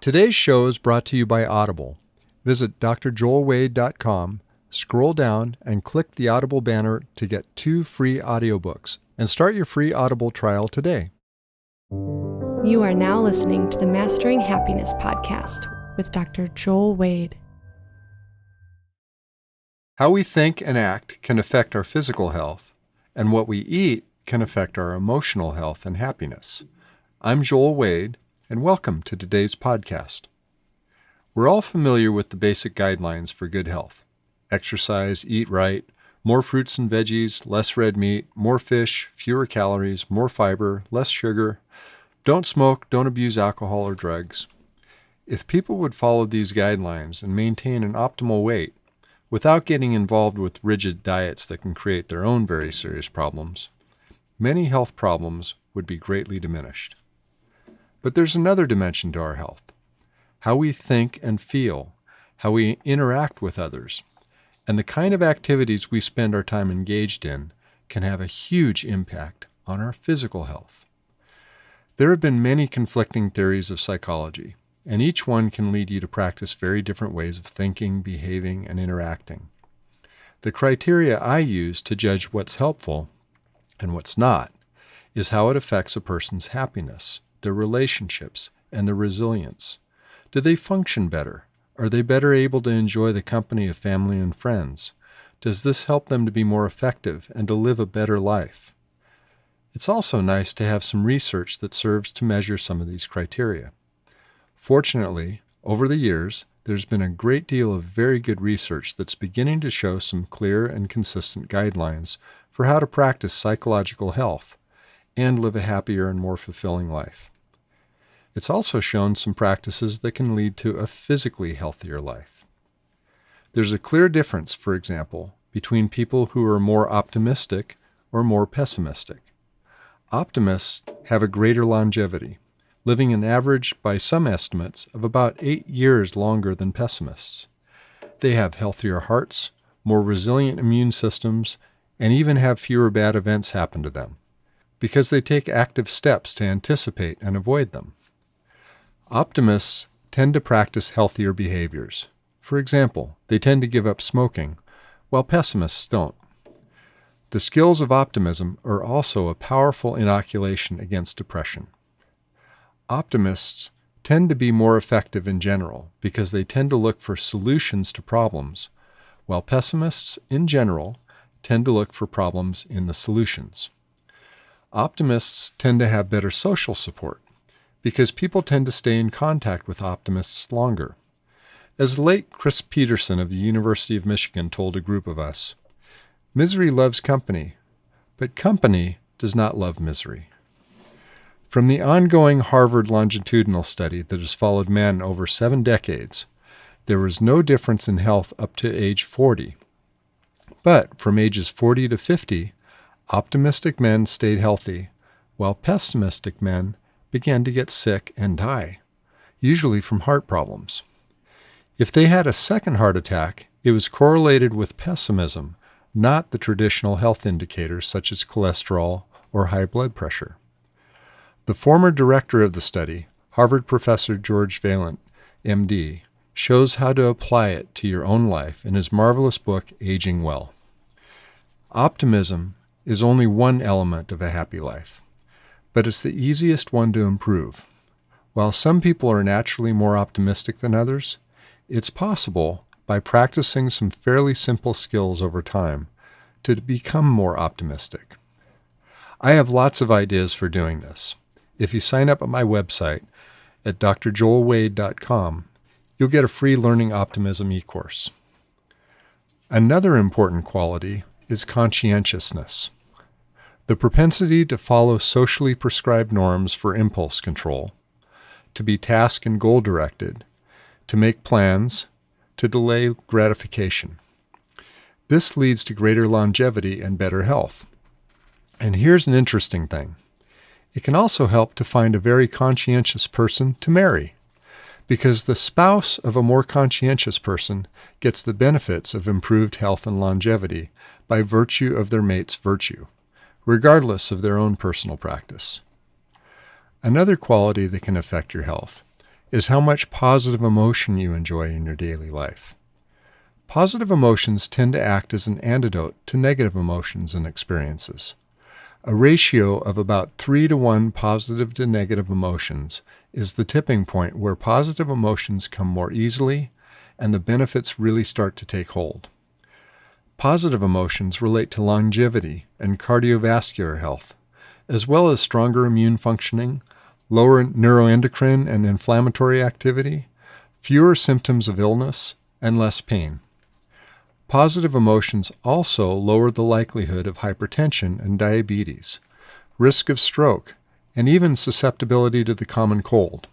Today's show is brought to you by Audible. Visit drjoelwade.com, scroll down, and click the Audible banner to get 2 free audiobooks and start your free Audible trial today. You are now listening to the Mastering Happiness podcast with Dr. Joel Wade. How we think and act can affect our physical health, and what we eat can affect our emotional health and happiness. I'm Joel Wade, and welcome to today's podcast. We're all familiar with the basic guidelines for good health. Exercise, eat right, more fruits and veggies, less red meat, more fish, fewer calories, more fiber, less sugar. Don't smoke, don't abuse alcohol or drugs. If people would follow these guidelines and maintain an optimal weight, without getting involved with rigid diets that can create their own very serious problems, many health problems would be greatly diminished. But there's another dimension to our health: how we think and feel, how we interact with others, and the kind of activities we spend our time engaged in can have a huge impact on our physical health. There have been many conflicting theories of psychology, and each one can lead you to practice very different ways of thinking, behaving, and interacting. The criteria I use to judge what's helpful and what's not is how it affects a person's happiness, their relationships, and their resilience. Do they function better? Are they better able to enjoy the company of family and friends? Does this help them to be more effective and to live a better life? It's also nice to have some research that serves to measure some of these criteria. Fortunately, over the years, there's been a great deal of very good research that's beginning to show some clear and consistent guidelines for how to practice psychological health and live a happier and more fulfilling life. It's also shown some practices that can lead to a physically healthier life. There's a clear difference, for example, between people who are more optimistic or more pessimistic. Optimists have a greater longevity, living an average, by some estimates, of about 8 years longer than pessimists. They have healthier hearts, more resilient immune systems, and even have fewer bad events happen to them, because they take active steps to anticipate and avoid them. Optimists tend to practice healthier behaviors. For example, they tend to give up smoking, while pessimists don't. The skills of optimism are also a powerful inoculation against depression. Optimists tend to be more effective in general because they tend to look for solutions to problems, while pessimists, in general, tend to look for problems in the solutions. Optimists tend to have better social support because people tend to stay in contact with optimists longer. As the late Chris Peterson of the University of Michigan told a group of us, "Misery loves company, but company does not love misery." From the ongoing Harvard longitudinal study that has followed men over 7 decades, there was no difference in health up to age 40. But from ages 40 to 50, optimistic men stayed healthy, while pessimistic men began to get sick and die, usually from heart problems. If they had a second heart attack, it was correlated with pessimism, not the traditional health indicators such as cholesterol or high blood pressure. The former director of the study, Harvard professor George Valent, MD, shows how to apply it to your own life in his marvelous book, Aging Well. Optimism is only one element of a happy life, but it's the easiest one to improve. While some people are naturally more optimistic than others, it's possible, by practicing some fairly simple skills over time, to become more optimistic. I have lots of ideas for doing this. If you sign up at my website at drjoelwade.com, you'll get a free Learning Optimism e-course. Another important quality is conscientiousness. The propensity to follow socially prescribed norms for impulse control, to be task and goal-directed, to make plans, to delay gratification. This leads to greater longevity and better health. And here's an interesting thing. It can also help to find a very conscientious person to marry, because the spouse of a more conscientious person gets the benefits of improved health and longevity by virtue of their mate's virtue, regardless of their own personal practice. Another quality that can affect your health is how much positive emotion you enjoy in your daily life. Positive emotions tend to act as an antidote to negative emotions and experiences. A ratio of about 3-to-1 positive to negative emotions is the tipping point where positive emotions come more easily and the benefits really start to take hold. Positive emotions relate to longevity and cardiovascular health, as well as stronger immune functioning, lower neuroendocrine and inflammatory activity, fewer symptoms of illness, and less pain. Positive emotions also lower the likelihood of hypertension and diabetes, risk of stroke, and even susceptibility to the common cold.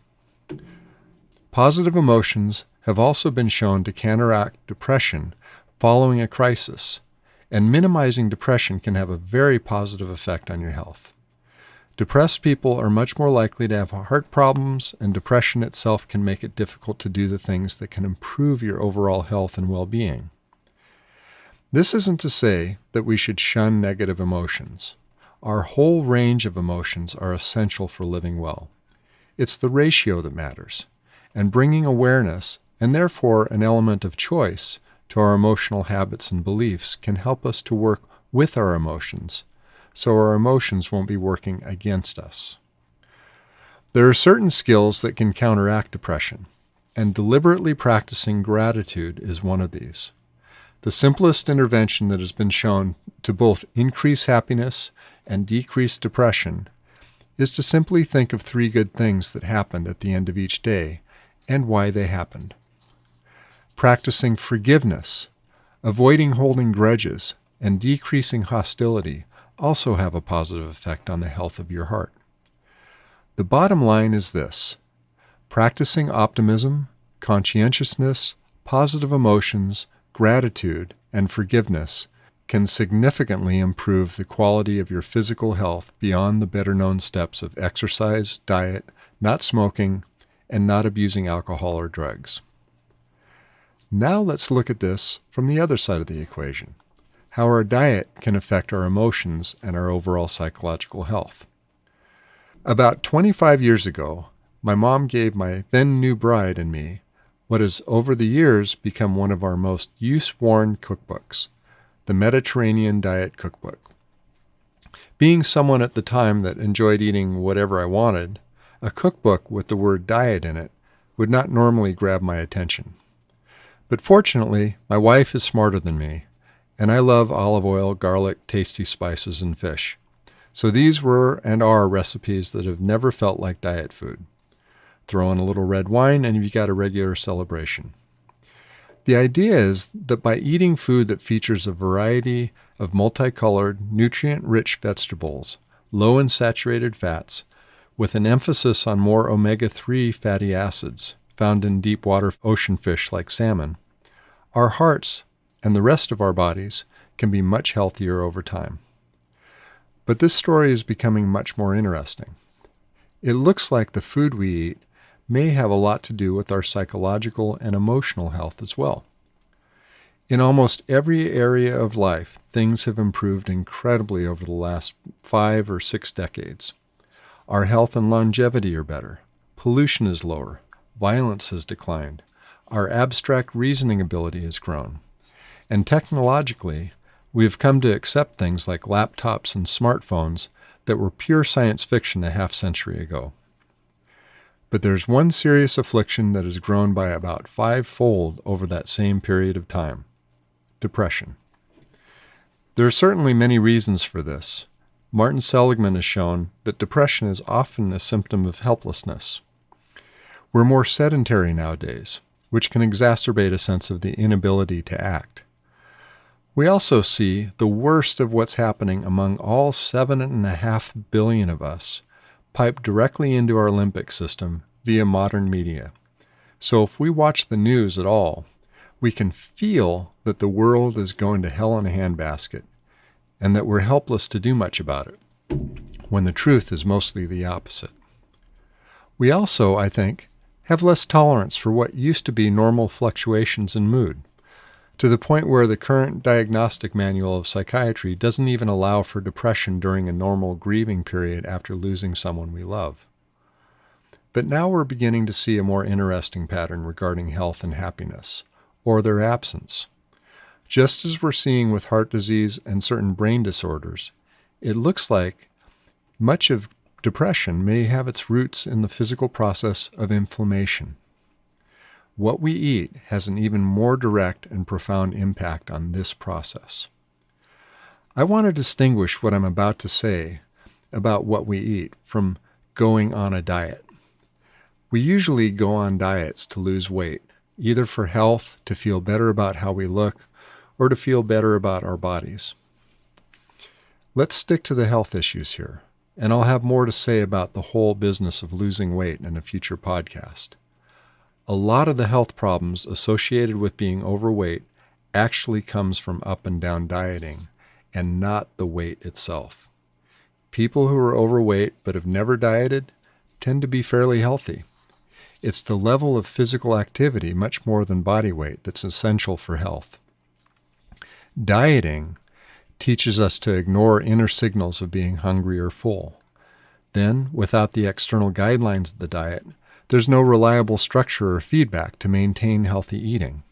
Positive emotions have also been shown to counteract depression following a crisis, and minimizing depression can have a very positive effect on your health. Depressed people are much more likely to have heart problems, and depression itself can make it difficult to do the things that can improve your overall health and well-being. This isn't to say that we should shun negative emotions. Our whole range of emotions are essential for living well. It's the ratio that matters, and bringing awareness, and therefore an element of choice, to our emotional habits and beliefs can help us to work with our emotions, so our emotions won't be working against us. There are certain skills that can counteract depression, and deliberately practicing gratitude is one of these. The simplest intervention that has been shown to both increase happiness and decrease depression is to simply think of 3 good things that happened at the end of each day and why they happened. Practicing forgiveness, avoiding holding grudges, and decreasing hostility also have a positive effect on the health of your heart. The bottom line is this: practicing optimism, conscientiousness, positive emotions, gratitude, and forgiveness can significantly improve the quality of your physical health beyond the better-known steps of exercise, diet, not smoking, and not abusing alcohol or drugs. Now let's look at this from the other side of the equation, how our diet can affect our emotions and our overall psychological health. About 25 years ago, my mom gave my then new bride and me what has over the years become one of our most use-worn cookbooks, the Mediterranean Diet Cookbook. Being someone at the time that enjoyed eating whatever I wanted, a cookbook with the word diet in it would not normally grab my attention. But fortunately, my wife is smarter than me, and I love olive oil, garlic, tasty spices, and fish. So these were and are recipes that have never felt like diet food. Throw in a little red wine and you've got a regular celebration. The idea is that by eating food that features a variety of multicolored, nutrient-rich vegetables, low in saturated fats, with an emphasis on more omega-3 fatty acids found in deep water ocean fish like salmon, our hearts and the rest of our bodies can be much healthier over time. But this story is becoming much more interesting. It looks like the food we eat may have a lot to do with our psychological and emotional health as well. In almost every area of life, things have improved incredibly over the last 5 or 6 decades. Our health and longevity are better. Pollution is lower. Violence has declined. Our abstract reasoning ability has grown. And technologically, we have come to accept things like laptops and smartphones that were pure science fiction a half-century ago. But there's one serious affliction that has grown by about 5-fold over that same period of time: depression. There are certainly many reasons for this. Martin Seligman has shown that depression is often a symptom of helplessness. We're more sedentary nowadays, which can exacerbate a sense of the inability to act. We also see the worst of what's happening among all 7.5 billion of us piped directly into our limbic system via modern media. So if we watch the news at all, we can feel that the world is going to hell in a handbasket and that we're helpless to do much about it, when the truth is mostly the opposite. We also, I think, have less tolerance for what used to be normal fluctuations in mood, to the point where the current diagnostic manual of psychiatry doesn't even allow for depression during a normal grieving period after losing someone we love. But now we're beginning to see a more interesting pattern regarding health and happiness, or their absence. Just as we're seeing with heart disease and certain brain disorders, it looks like much of depression may have its roots in the physical process of inflammation. What we eat has an even more direct and profound impact on this process. I want to distinguish what I'm about to say about what we eat from going on a diet. We usually go on diets to lose weight, either for health, to feel better about how we look, or to feel better about our bodies. Let's stick to the health issues here, and I'll have more to say about the whole business of losing weight in a future podcast. A lot of the health problems associated with being overweight actually comes from up and down dieting, and not the weight itself. People who are overweight but have never dieted tend to be fairly healthy. It's the level of physical activity, much more than body weight, that's essential for health. Dieting teaches us to ignore inner signals of being hungry or full. Then, without the external guidelines of the diet, there's no reliable structure or feedback to maintain healthy eating.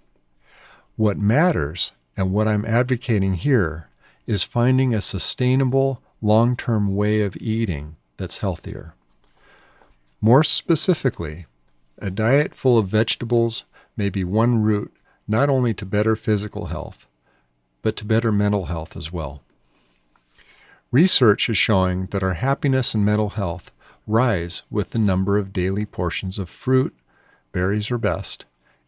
What matters, and what I'm advocating here, is finding a sustainable, long-term way of eating that's healthier. More specifically, a diet full of vegetables may be one route not only to better physical health, but to better mental health as well. Research is showing that our happiness and mental health rise with the number of daily portions of fruit, berries are best,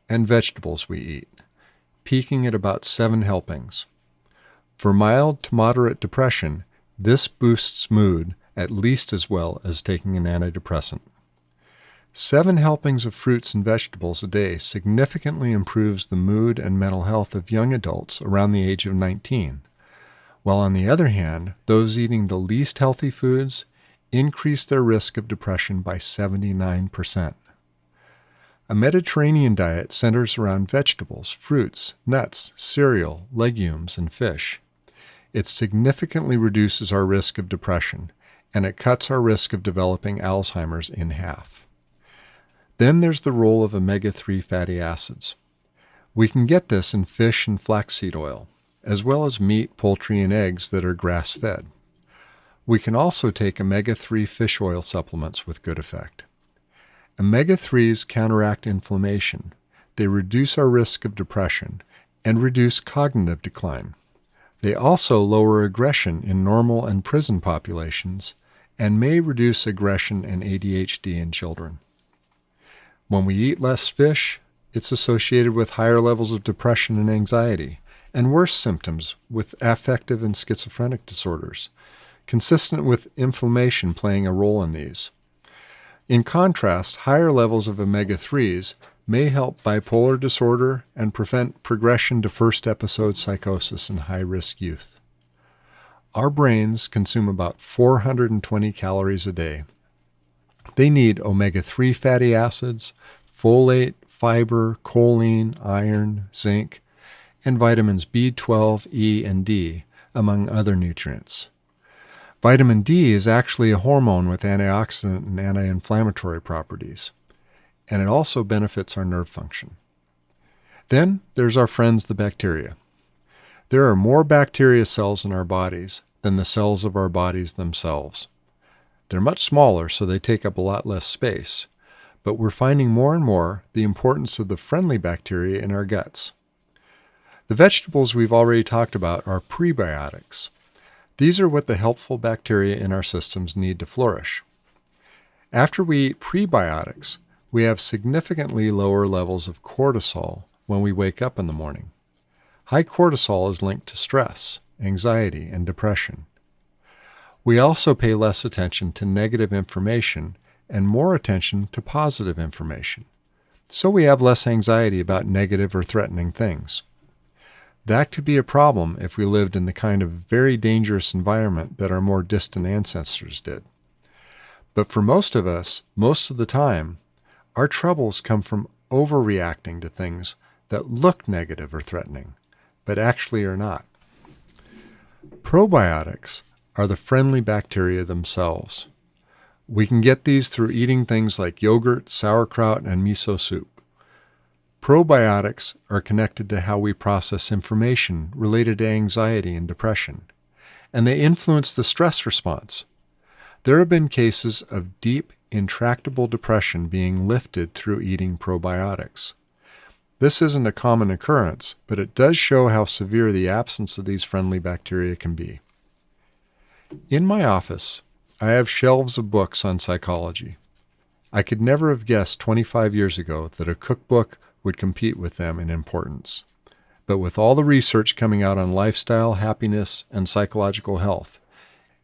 and vegetables we eat, peaking at about 7 helpings. For mild to moderate depression, this boosts mood at least as well as taking an antidepressant. 7 helpings of fruits and vegetables a day significantly improves the mood and mental health of young adults around the age of 19, while on the other hand, those eating the least healthy foods increase their risk of depression by 79%. A Mediterranean diet centers around vegetables, fruits, nuts, cereal, legumes, and fish. It significantly reduces our risk of depression, and it cuts our risk of developing Alzheimer's in half. Then there's the role of omega-3 fatty acids. We can get this in fish and flaxseed oil, as well as meat, poultry, and eggs that are grass-fed. We can also take omega-3 fish oil supplements with good effect. Omega-3s counteract inflammation. They reduce our risk of depression and reduce cognitive decline. They also lower aggression in normal and prison populations and may reduce aggression and ADHD in children. When we eat less fish, it's associated with higher levels of depression and anxiety, and worse symptoms with affective and schizophrenic disorders, consistent with inflammation playing a role in these. In contrast, higher levels of omega-3s may help bipolar disorder and prevent progression to first episode psychosis in high-risk youth. Our brains consume about 420 calories a day. They need omega-3 fatty acids, folate, fiber, choline, iron, zinc, and vitamins B12, E, and D, among other nutrients. Vitamin D is actually a hormone with antioxidant and anti-inflammatory properties, and it also benefits our nerve function. Then there's our friends, the bacteria. There are more bacteria cells in our bodies than the cells of our bodies themselves. They're much smaller, so they take up a lot less space, but we're finding more and more the importance of the friendly bacteria in our guts. The vegetables we've already talked about are prebiotics. These are what the helpful bacteria in our systems need to flourish. After we eat prebiotics, we have significantly lower levels of cortisol when we wake up in the morning. High cortisol is linked to stress, anxiety, and depression. We also pay less attention to negative information and more attention to positive information, so we have less anxiety about negative or threatening things. That could be a problem if we lived in the kind of very dangerous environment that our more distant ancestors did. But for most of us, most of the time, our troubles come from overreacting to things that look negative or threatening, but actually are not. Probiotics are the friendly bacteria themselves. We can get these through eating things like yogurt, sauerkraut, and miso soup. Probiotics are connected to how we process information related to anxiety and depression, and they influence the stress response. There have been cases of deep, intractable depression being lifted through eating probiotics. This isn't a common occurrence, but it does show how severe the absence of these friendly bacteria can be. In my office, I have shelves of books on psychology. I could never have guessed 25 years ago that a cookbook would compete with them in importance. But with all the research coming out on lifestyle, happiness, and psychological health,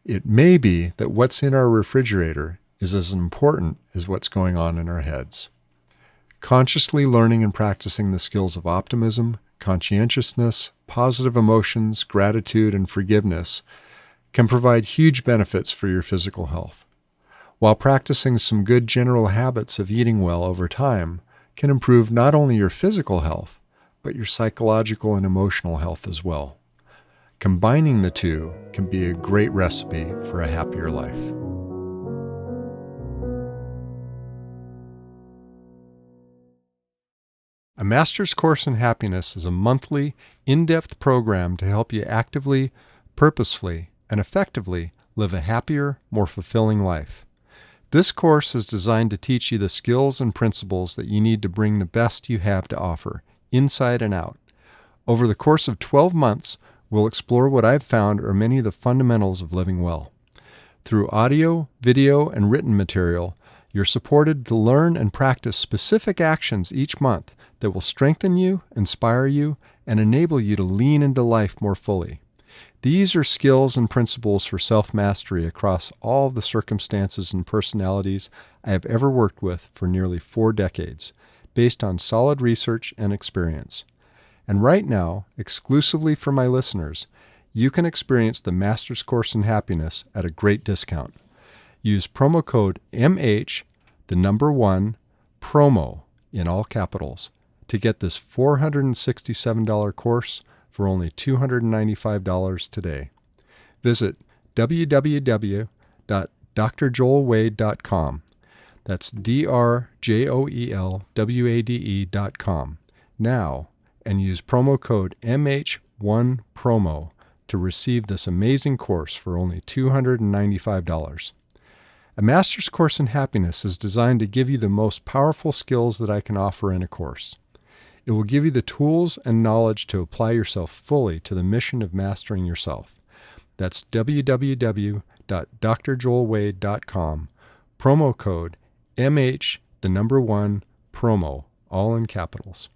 it may be that what's in our refrigerator is as important as what's going on in our heads. Consciously learning and practicing the skills of optimism, conscientiousness, positive emotions, gratitude, and forgiveness can provide huge benefits for your physical health, while practicing some good general habits of eating well over time can improve not only your physical health, but your psychological and emotional health as well. Combining the two can be a great recipe for a happier life. A Master's Course in Happiness is a monthly, in-depth program to help you actively, purposefully, and effectively live a happier, more fulfilling life. This course is designed to teach you the skills and principles that you need to bring the best you have to offer, inside and out. Over the course of 12 months, we'll explore what I've found are many of the fundamentals of living well. Through audio, video, and written material, you're supported to learn and practice specific actions each month that will strengthen you, inspire you, and enable you to lean into life more fully. These are skills and principles for self-mastery across all the circumstances and personalities I have ever worked with for nearly 4 decades, based on solid research and experience. And right now, exclusively for my listeners, you can experience the Master's Course in Happiness at a great discount. Use promo code MH1, promo in all capitals, to get this $467 course for only $295 today. Visit www.drjoelwade.com. That's drjoelwade.com now, and use promo code MH1promo to receive this amazing course for only $295. A Master's Course in Happiness is designed to give you the most powerful skills that I can offer in a course. It will give you the tools and knowledge to apply yourself fully to the mission of mastering yourself. That's www.drjoelwade.com, promo code MH1, promo, all in capitals.